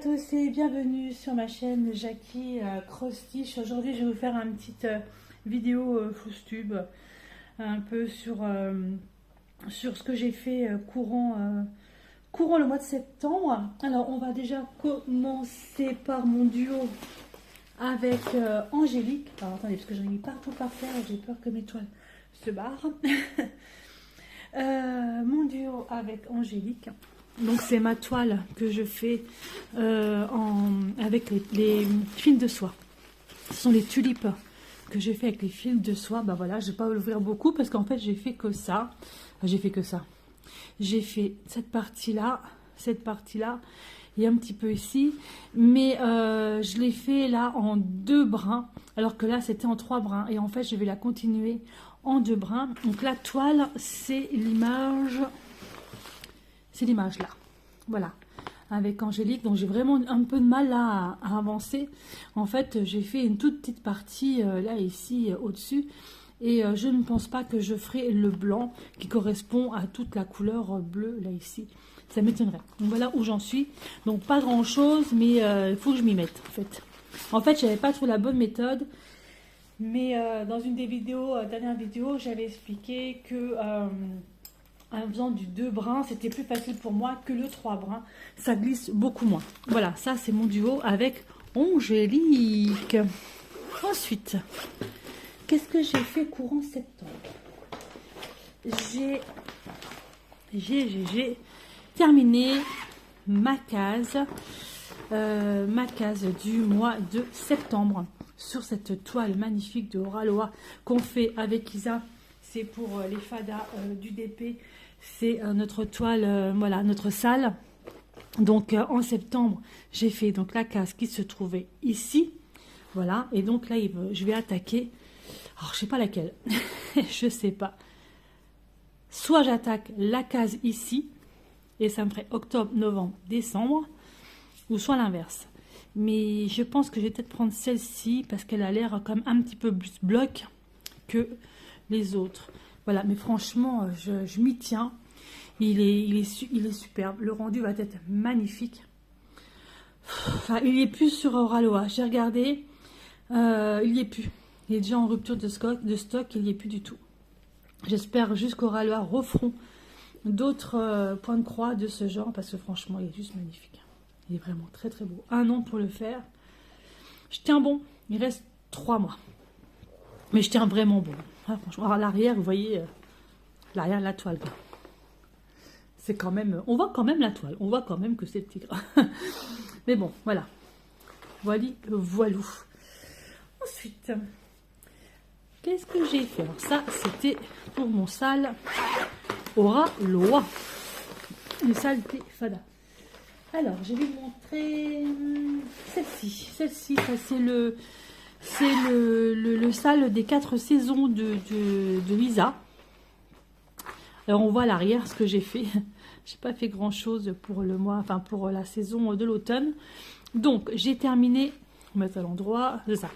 tous et bienvenue sur ma chaîne Jackie Cross Stitch. Aujourd'hui je vais vous faire une petite vidéo fausse tube un peu sur ce que j'ai fait courant le mois de septembre. Alors on va déjà commencer par mon duo avec Angélique. Alors attendez, parce que j'en ai mis partout par terre et j'ai peur que mes toiles se barrent. Mon duo avec Angélique. Donc c'est ma toile que je fais avec les fils de soie. Ce sont les tulipes que j'ai fait avec les fils de soie. Ben voilà, je ne vais pas l'ouvrir beaucoup parce qu'en fait j'ai fait que ça. J'ai fait cette partie-là et un petit peu ici. Mais je l'ai fait là en 2 brins, alors que là c'était en 3 brins. Et en fait je vais la continuer en 2 brins. Donc la toile, c'est l'image... C'est l'image là, voilà, avec Angélique. Donc j'ai vraiment un peu de mal là à avancer. En fait, j'ai fait une toute petite partie là, ici, au-dessus. Et je ne pense pas que je ferai le blanc qui correspond à toute la couleur bleue là, ici. Ça m'étonnerait. Donc voilà où j'en suis. Donc pas grand-chose, mais il faut que je m'y mette, en fait. En fait, je n'avais pas trouvé la bonne méthode. Mais dans une des vidéos, dernière vidéo, j'avais expliqué que... en faisant du 2 brins, c'était plus facile pour moi que le 3 brins. Ça glisse beaucoup moins. Voilà, ça c'est mon duo avec Angélique. Ensuite, qu'est-ce que j'ai fait courant septembre? J'ai terminé ma case du mois de septembre sur cette toile magnifique de Oraloa qu'on fait avec Isa. C'est pour les fadas du DP. C'est notre toile, voilà, notre salle. Donc en septembre, j'ai fait donc la case qui se trouvait ici. Voilà, et donc là, je vais attaquer. Alors, je sais pas laquelle. Je sais pas. Soit j'attaque la case ici, et ça me ferait octobre, novembre, décembre, ou soit l'inverse. Mais je pense que je vais peut-être prendre celle-ci, parce qu'elle a l'air comme un petit peu plus bloc que les autres. Voilà, mais franchement, je m'y tiens. Il est superbe. Le rendu va être magnifique. Enfin, il n'y est plus sur Oraloa. J'ai regardé. Il n'y est plus. Il est déjà en rupture de stock. Il n'y est plus du tout. J'espère juste qu'Oraloa referont d'autres points de croix de ce genre. Parce que franchement, il est juste magnifique. Il est vraiment très très beau. 1 an pour le faire. Je tiens bon. Il reste 3 mois. Mais je tiens vraiment bon. Ah, franchement, à l'arrière, vous voyez, l'arrière de la toile. C'est quand même, on voit quand même la toile. On voit quand même que c'est le tigre. Mais bon, voilà. Voilou. Ensuite, qu'est-ce que j'ai fait? Alors ça, c'était pour mon sale Oraloa. Une salle des Fada. Alors, je vais vous montrer celle-ci. Celle-ci, ça c'est le sale des 4 saisons de Lisa. Alors on voit à l'arrière ce que j'ai fait. J'ai pas fait grand chose pour le mois, enfin pour la saison de l'automne. Donc j'ai terminé, on va mettre à l'endroit, c'est ça.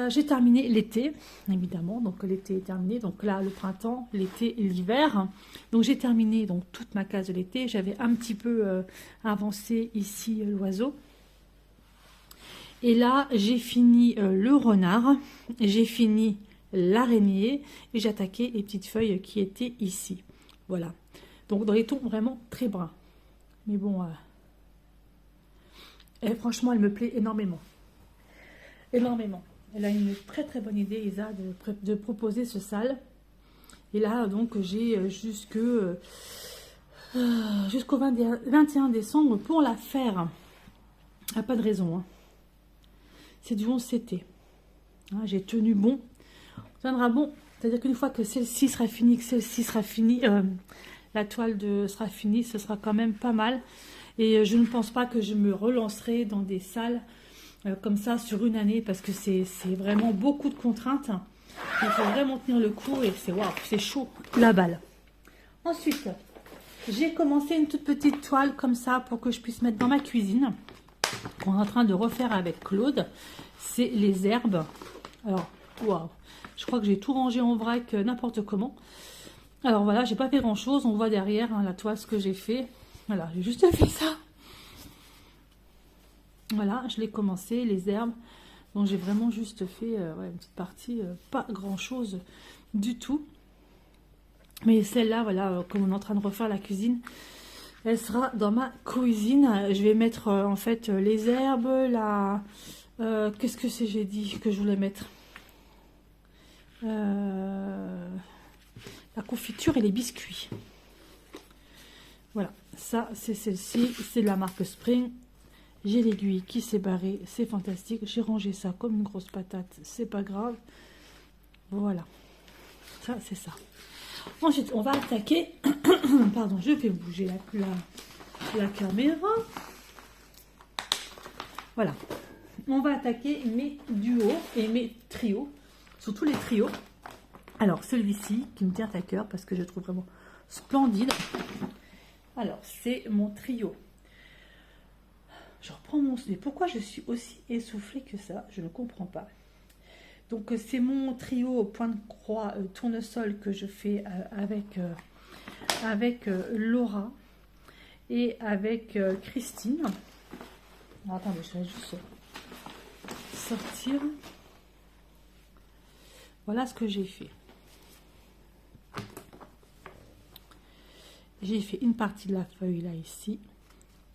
J'ai terminé l'été, évidemment. Donc l'été est terminé. Donc là le printemps, l'été et l'hiver. Donc j'ai terminé donc toute ma case de l'été. J'avais un petit peu avancé ici l'oiseau. Et là, j'ai fini le renard, j'ai fini l'araignée et j'ai attaqué les petites feuilles qui étaient ici. Voilà. Donc, dans les tons vraiment très bruns. Mais bon, franchement, elle me plaît énormément. Énormément. Elle a une très très bonne idée, Isa, de proposer ce sale. Et là, donc, j'ai jusqu'au 21 décembre pour la faire. Ah, pas de raison, hein. C'est du 11 CT. Hein, j'ai tenu bon. On tiendra bon. C'est-à-dire qu'une fois que celle-ci sera finie, que celle-ci sera finie, la toile sera finie, ce sera quand même pas mal. Et je ne pense pas que je me relancerai dans des salles comme ça sur une année parce que c'est vraiment beaucoup de contraintes. Il faut vraiment tenir le coup et c'est waouh, c'est chaud la balle. Ensuite, j'ai commencé une toute petite toile comme ça pour que je puisse mettre dans ma cuisine. Qu'on est en train de refaire avec Claude, c'est les herbes. Alors, waouh, je crois que j'ai tout rangé en vrac n'importe comment. Alors voilà, j'ai pas fait grand chose. On voit derrière hein, la toile ce que j'ai fait. Voilà, j'ai juste fait ça. Voilà, je l'ai commencé, les herbes. Donc j'ai vraiment juste fait ouais, une petite partie, pas grand chose du tout. Mais celle-là, voilà, comme on est en train de refaire la cuisine, elle sera dans ma cuisine. Je vais mettre en fait les herbes, la... qu'est-ce que c'est j'ai dit que je voulais mettre la confiture et les biscuits. Voilà, ça c'est celle-ci, c'est de la marque Spring. J'ai l'aiguille qui s'est barrée, c'est fantastique. J'ai rangé ça comme une grosse patate, c'est pas grave. Voilà, ça c'est ça. Ensuite, on va attaquer. Pardon, je fais bouger la caméra. Voilà, on va attaquer mes duos et mes trios, surtout les trios. Alors, celui-ci qui me tient à cœur parce que je trouve vraiment splendide. Alors, c'est mon trio. Je reprends mon souffle. Pourquoi je suis aussi essoufflée que ça? Je ne comprends pas. Donc, c'est mon trio au point de croix tournesol que je fais avec Laura et avec Christine. Alors, attendez, je vais juste sortir. Voilà ce que j'ai fait. J'ai fait une partie de la feuille là, ici.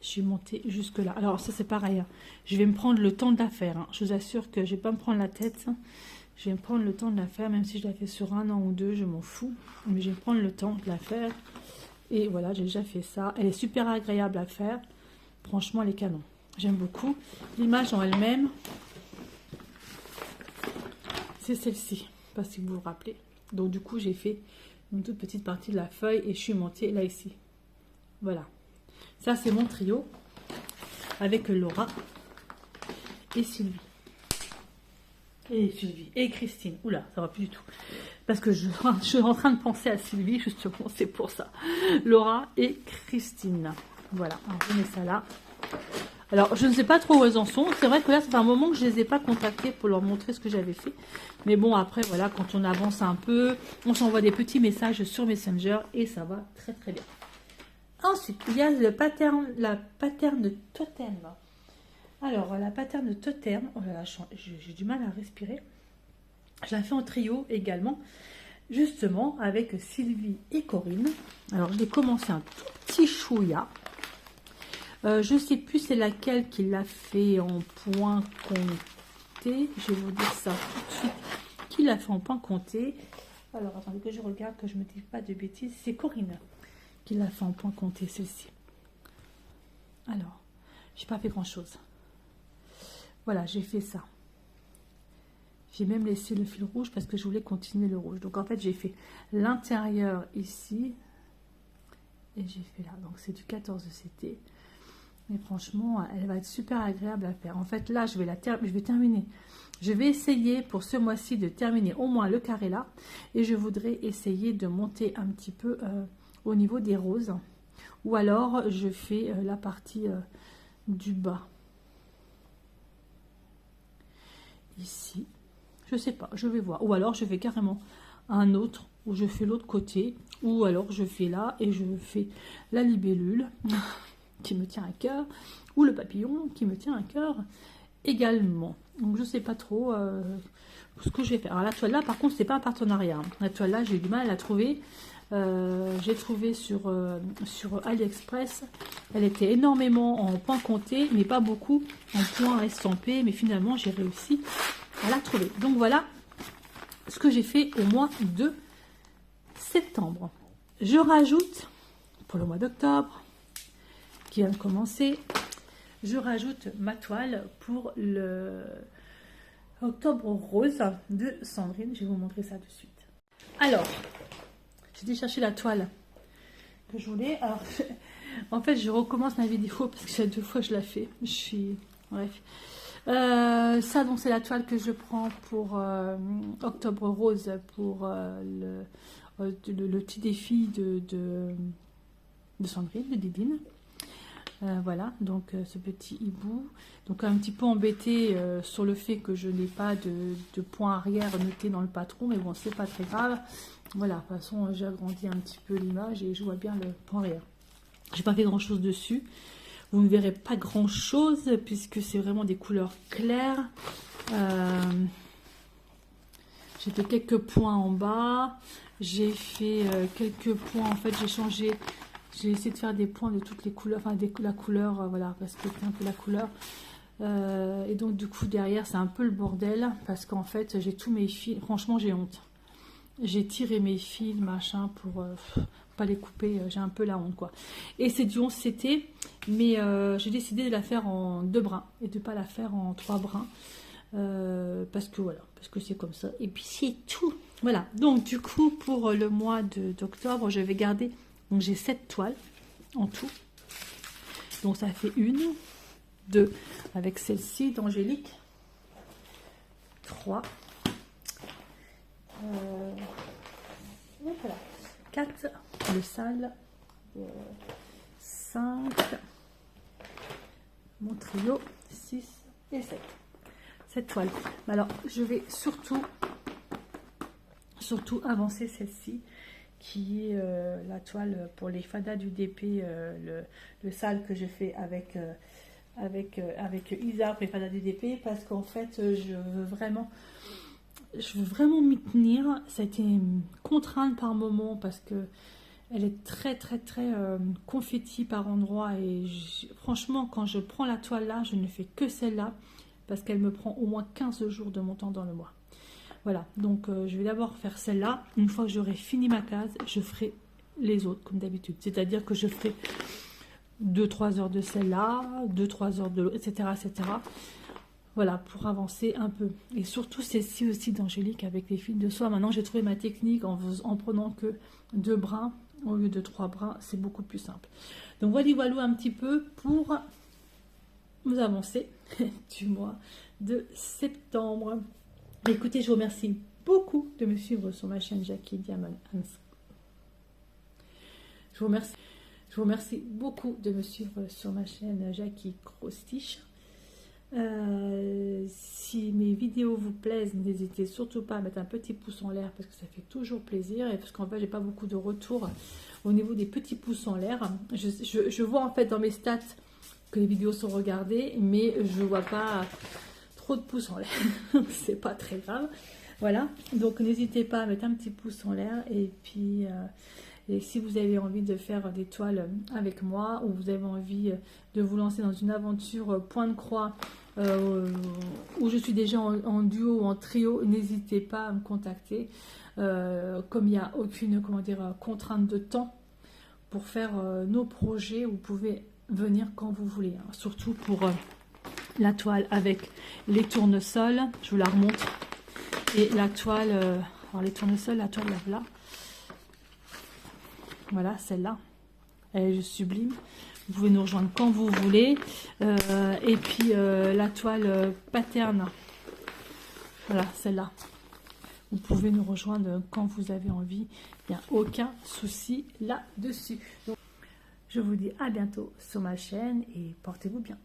Je suis montée jusque là. Alors ça c'est pareil, hein. Je vais me prendre le temps de la faire, hein. Je vous assure que je vais pas me prendre la tête, hein. Je vais me prendre le temps de la faire, même si je la fais sur 1 an ou 2, je m'en fous. Mais je vais prendre le temps de la faire. Et voilà, j'ai déjà fait ça. Elle est super agréable à faire. Franchement, elle est canon. J'aime beaucoup. L'image en elle-même, c'est celle-ci. Je ne sais pas si vous vous rappelez. Donc du coup, j'ai fait une toute petite partie de la feuille et je suis montée là ici. Voilà. Ça, c'est mon trio avec Laura et Sylvie. Et Christine. Oula, ça va plus du tout. Parce que je suis en train de penser à Sylvie, justement, c'est pour ça. Laura et Christine. Voilà, alors je mets ça là. Alors, je ne sais pas trop où elles en sont. C'est vrai que là, ça fait un moment que je ne les ai pas contactées pour leur montrer ce que j'avais fait. Mais bon, après, voilà, quand on avance un peu, on s'envoie des petits messages sur Messenger et ça va très très bien. Ensuite, il y a la pattern totem. Alors, la pattern totem, oh là là, j'ai du mal à respirer. Je la fais en trio également, justement, avec Sylvie et Corinne. Alors, je l'ai commencé un tout petit chouïa. Je ne sais plus c'est laquelle qui l'a fait en point compté. Je vais vous dire ça tout de suite. Qui l'a fait en point compté? Alors, attendez que je regarde, que je ne me dise pas de bêtises. C'est Corinne qui l'a fait en point compté, celle-ci. Alors, j'ai pas fait grand-chose. Voilà, j'ai fait ça. J'ai même laissé le fil rouge parce que je voulais continuer le rouge. Donc, en fait, j'ai fait l'intérieur ici. Et j'ai fait là. Donc, c'est du 14 CT. Mais franchement, elle va être super agréable à faire. En fait, là, je vais terminer. Je vais essayer pour ce mois-ci de terminer au moins le carré là. Et je voudrais essayer de monter un petit peu au niveau des roses. Ou alors, je fais la partie du bas. Ici. Je sais pas, je vais voir. Ou alors, je fais carrément un autre où je fais l'autre côté. Ou alors, je fais là et je fais la libellule qui me tient à cœur, ou le papillon qui me tient à cœur également. Donc je sais pas trop ce que je vais faire. Alors la toile là par contre c'est pas un partenariat, hein. La toile là j'ai eu du mal à la trouver. J'ai trouvé sur AliExpress. Elle était énormément en point compté mais pas beaucoup en point estampé, mais finalement j'ai réussi à la trouver. Donc voilà ce que j'ai fait au mois de septembre. Je rajoute pour le mois d'octobre qui vient de commencer, je rajoute ma toile pour le octobre rose de Sandrine. Je vais vous montrer ça de suite. Alors, j'ai été chercher la toile que je voulais. Alors, en fait, je recommence ma vidéo parce que c'est 2 fois que je la fais. Bref. Ça, donc, c'est la toile que je prends pour octobre rose pour le petit défi de Sandrine, de Didine. Voilà, donc ce petit hibou. Donc un petit peu embêté sur le fait que je n'ai pas de point arrière noté dans le patron, mais bon, c'est pas très grave. Voilà, de toute façon, j'ai agrandi un petit peu l'image et je vois bien le point arrière. J'ai pas fait grand chose dessus. Vous ne verrez pas grand chose puisque c'est vraiment des couleurs claires. J'ai fait quelques points en bas. J'ai fait quelques points. En fait, j'ai changé. J'ai essayé de faire des points de toutes les couleurs. Enfin, la couleur, voilà, parce que c'est un peu la couleur. Et donc, du coup, derrière, c'est un peu le bordel. Parce qu'en fait, j'ai tous mes fils. Franchement, j'ai honte. J'ai tiré mes fils, machin, pour pas les couper. J'ai un peu la honte, quoi. Et c'est du 11 CT. Mais j'ai décidé de la faire en 2 brins. Et de ne pas la faire en 3 brins. Parce que voilà, parce que c'est comme ça. Et puis c'est tout. Voilà, donc du coup pour le mois d'octobre, je vais garder, donc j'ai 7 toiles en tout. Donc ça fait 1, 2 avec celle-ci d'Angélique, 3, voilà, 4 le sale, 5, mon trio, 6 et 7. Cette toile. Alors, je vais surtout avancer celle-ci, qui est la toile pour les fadas du DP, le sale que je fais avec Isa pour les fadas du DP, parce qu'en fait, je veux vraiment m'y tenir. Ça a été une contrainte par moment, parce que elle est très confetti par endroits, et franchement, quand je prends la toile là, je ne fais que celle-là, parce qu'elle me prend au moins 15 jours de mon temps dans le mois. Voilà, donc je vais d'abord faire celle-là. Une fois que j'aurai fini ma case, je ferai les autres comme d'habitude. C'est-à-dire que je ferai 2-3 heures de celle-là, 2-3 heures de l'autre, etc., etc. Voilà, pour avancer un peu. Et surtout celle-ci aussi d'Angélique avec les fils de soie. Maintenant, j'ai trouvé ma technique en prenant que 2 brins au lieu de 3 brins. C'est beaucoup plus simple. Donc voilà un petit peu pour vous avancer du mois de septembre. Écoutez, je vous remercie beaucoup de me suivre sur ma chaîne Jackie Diamond. Je vous remercie beaucoup de me suivre sur ma chaîne Jackie Crostiche. Si mes vidéos vous plaisent, n'hésitez surtout pas à mettre un petit pouce en l'air, parce que ça fait toujours plaisir, et parce qu'en fait j'ai pas beaucoup de retours au niveau des petits pouces en l'air. Je vois en fait dans mes stats que les vidéos sont regardées, mais je vois pas trop de pouces en l'air. C'est pas très grave. Voilà, donc n'hésitez pas à mettre un petit pouce en l'air, et puis et si vous avez envie de faire des toiles avec moi, ou vous avez envie de vous lancer dans une aventure point de croix, où je suis déjà en duo ou en trio, n'hésitez pas à me contacter. Comme il n'y a aucune contrainte de temps pour faire nos projets, vous pouvez venir quand vous voulez, hein. Surtout pour la toile avec les tournesols, je vous la remonte, et la toile, alors les tournesols, la toile là, voilà, celle-là, elle est sublime. Vous pouvez nous rejoindre quand vous voulez. Et puis la toile pattern, voilà, celle-là, vous pouvez nous rejoindre quand vous avez envie. Il n'y a aucun souci là-dessus. Donc, je vous dis à bientôt sur ma chaîne, et portez-vous bien.